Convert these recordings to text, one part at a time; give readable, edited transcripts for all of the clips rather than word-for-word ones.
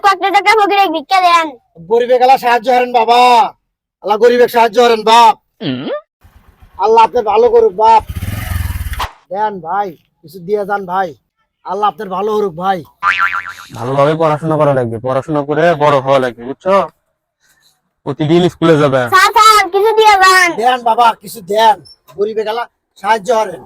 কয়েকটা টাকা ফকিরে ভিক্ষা দেন। গরিবে গেলা সাহায্য করেন বাবা, আল্লাহ গরিবে সাহায্য করেন বাপ। আল্লাহ আপনার ভালো করুক বাপ। দেন ভাই, কিছু দিয়ে যান ভাই, আল্লাহ আপনার ভালো করুক ভাই। ভালোভাবে পড়াশোনা করা লাগবে, পড়াশোনা করে বড় হওয়া লাগবে, বুঝছো? প্রতিদিন স্কুলে যাবে। স্যার স্যার কিছু দিয়ে যান। দেন বাবা, কিছু দেন, গরিবে গেলা সাহায্য করেন।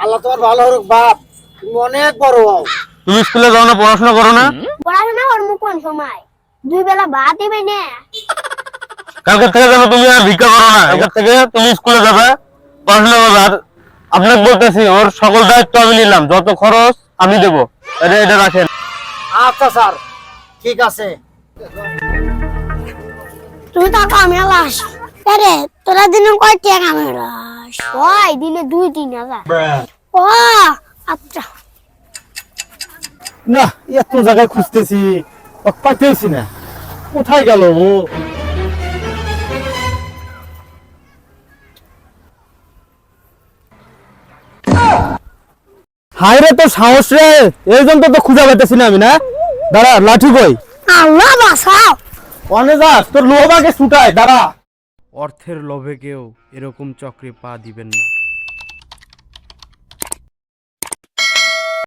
আল্লাহ তোমার ভালো করুক বাপ, তুমি অনেক বড় হও। তুমি স্কুলে যাও না, পড়াশোনা করো না? পড়াশোনা করবো কোন সময়, দুই বেলা ভাত দিবে না। কালকে থেকে যেন তুমি আর ভিক্ষা করো না, এখান থেকে তুমি স্কুলে যাবে, পড়াশোনা করবে। আর আপনাকে বলতেছি, ওর সকল দায়িত্ব আমি নিলাম, যত খরচ আমি দেবো, এটা রাখেন। আচ্ছা স্যার, ঠিক আছে। তুই তো কামে লাস। আরে তোরা দিনে কয় টাকা কামে লাস? ওই দিনে 2-3 হাজার। ও আচ্ছা। না, এত জায়গায় খুঁজতেছি, পাইতেছি না, কোথায় গেল ও? হায় রে, তোর সাহস রে, এই জন্য তো খুঁজে পাইতেছি না আমি। না দাঁড়া, লাঠি কই? আল্লাহ বাঁচাও। অনে যাস, তোর লোহাকে ছুটায়, দাঁড়া। অর্থের লোভে কেউ এরকম চক্রে পা দিবেন না।